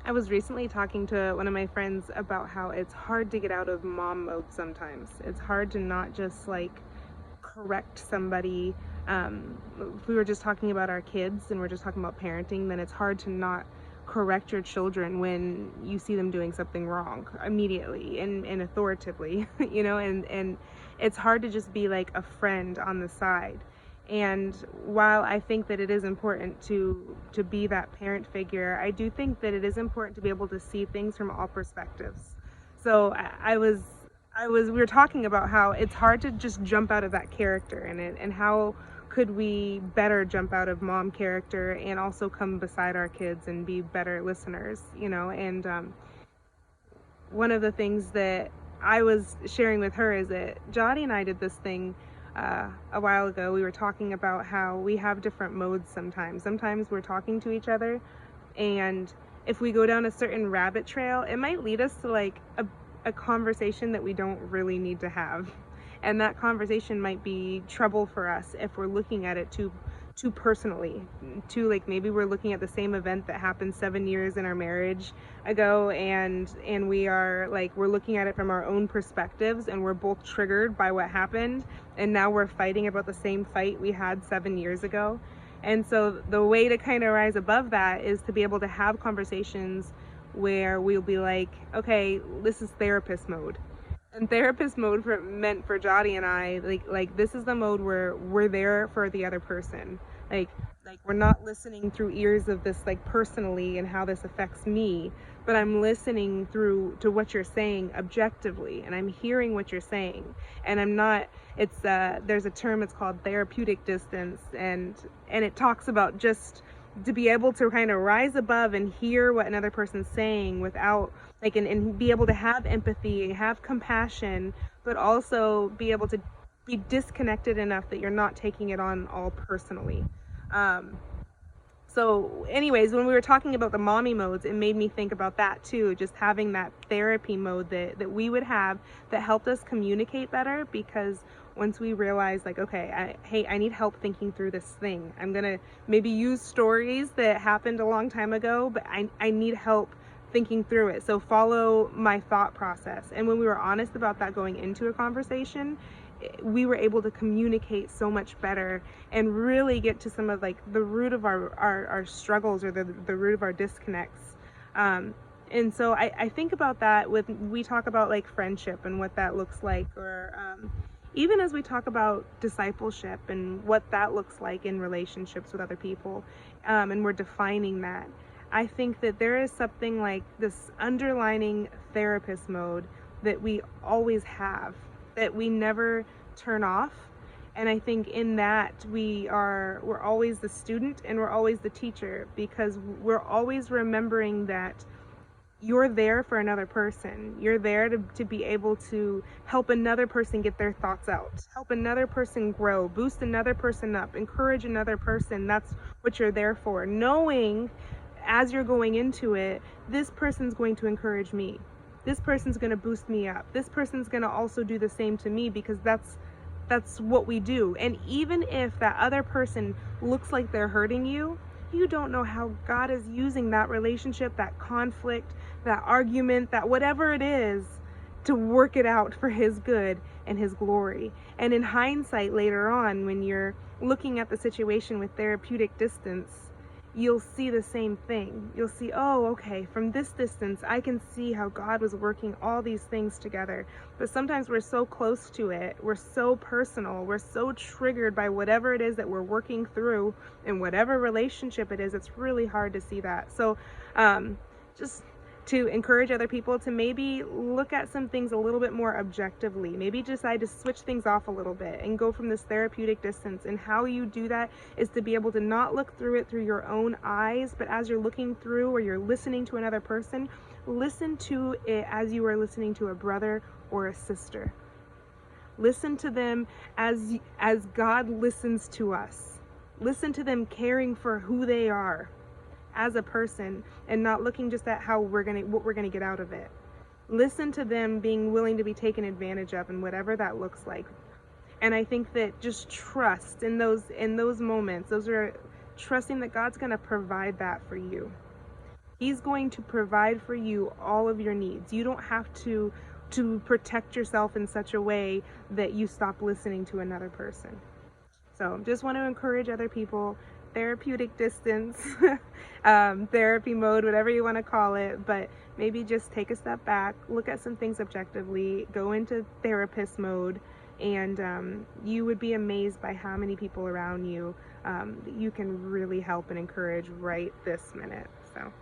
I was recently talking to one of my friends about how it's hard to get out of mom mode sometimes. It's hard to not just like correct somebody. If we were just talking about our kids and we're just talking about parenting, then it's hard to not correct your children when you see them doing something wrong immediately and authoritatively, and it's hard to just be like a friend on the side. And while I think that it is important to be that parent figure, I do think that it is important to be able to see things from all perspectives. So we were talking about how it's hard to just jump out of that character and how could we better jump out of mom character and also come beside our kids and be better listeners, and one of the things that I was sharing with her is that Jottie and I did this thing a while ago. We were talking about how we have different modes sometimes. Sometimes we're talking to each other, and if we go down a certain rabbit trail, it might lead us to like a conversation that we don't really need to have. And that conversation might be trouble for us if we're looking at it too personally, too like maybe we're looking at the same event that happened 7 years in our marriage ago, and we're looking at it from our own perspectives, and we're both triggered by what happened, and now we're fighting about the same fight we had 7 years ago. And so the way to kind of rise above that is to be able to have conversations where we'll be like, okay, this is therapist mode. And therapist mode meant for Jottie and I, like this is the mode where we're there for the other person. Like like we're not listening through ears of this like personally and how this affects me, but I'm listening through to what you're saying objectively, and I'm hearing what you're saying. And I'm not it's there's a term, it's called therapeutic distance, and it talks about just to be able to kind of rise above and hear what another person's saying without like and be able to have empathy, have compassion, but also be able to be disconnected enough that you're not taking it on all personally. um, so anyways, when we were talking about the mommy modes, it made me think about that too, just having that therapy mode that we would have that helped us communicate better. Because once we realized like, okay, hey, I need help thinking through this thing, I'm gonna maybe use stories that happened a long time ago, but I need help thinking through it, so follow my thought process. And when we were honest about that going into a conversation, we were able to communicate so much better and really get to some of like the root of our struggles, or the root of our disconnects. And so I think about that when we talk about like friendship and what that looks like, or even as we talk about discipleship and what that looks like in relationships with other people, and we're defining that. I think that there is something like this underlining therapist mode that we always have, that we never turn off. And I think in that we're always the student and we're always the teacher, because we're always remembering that you're there for another person. You're there to be able to help another person get their thoughts out, help another person grow, boost another person up, encourage another person. That's what you're there for. Knowing as you're going into it, this person's going to encourage me. This person's going to boost me up. This person's going to also do the same to me, because that's what we do. And even if that other person looks like they're hurting you, you don't know how God is using that relationship, that conflict, that argument, that whatever it is, to work it out for his good and his glory. And in hindsight later on, when you're looking at the situation with therapeutic distance, you'll see the same thing. You'll see, oh, okay, from this distance, I can see how God was working all these things together. But sometimes we're so close to it, we're so personal, we're so triggered by whatever it is that we're working through in whatever relationship it is, it's really hard to see that. So just to encourage other people to maybe look at some things a little bit more objectively, maybe decide to switch things off a little bit and go from this therapeutic distance. And how you do that is to be able to not look through it through your own eyes, but as you're looking through or you're listening to another person, listen to it as you are listening to a brother or a sister. Listen to them as God listens to us. Listen to them caring for who they are as a person, and not looking just at what we're gonna get out of it. Listen to them being willing to be taken advantage of, and whatever that looks like. And I think that just trust in those moments, those are trusting that God's gonna provide that for you. He's going to provide for you all of your needs. You don't have to protect yourself in such a way that you stop listening to another person. So just want to encourage other people, therapeutic distance, therapy mode, whatever you want to call it, but maybe just take a step back, look at some things objectively, go into therapist mode, and you would be amazed by how many people around you you can really help and encourage right this minute. So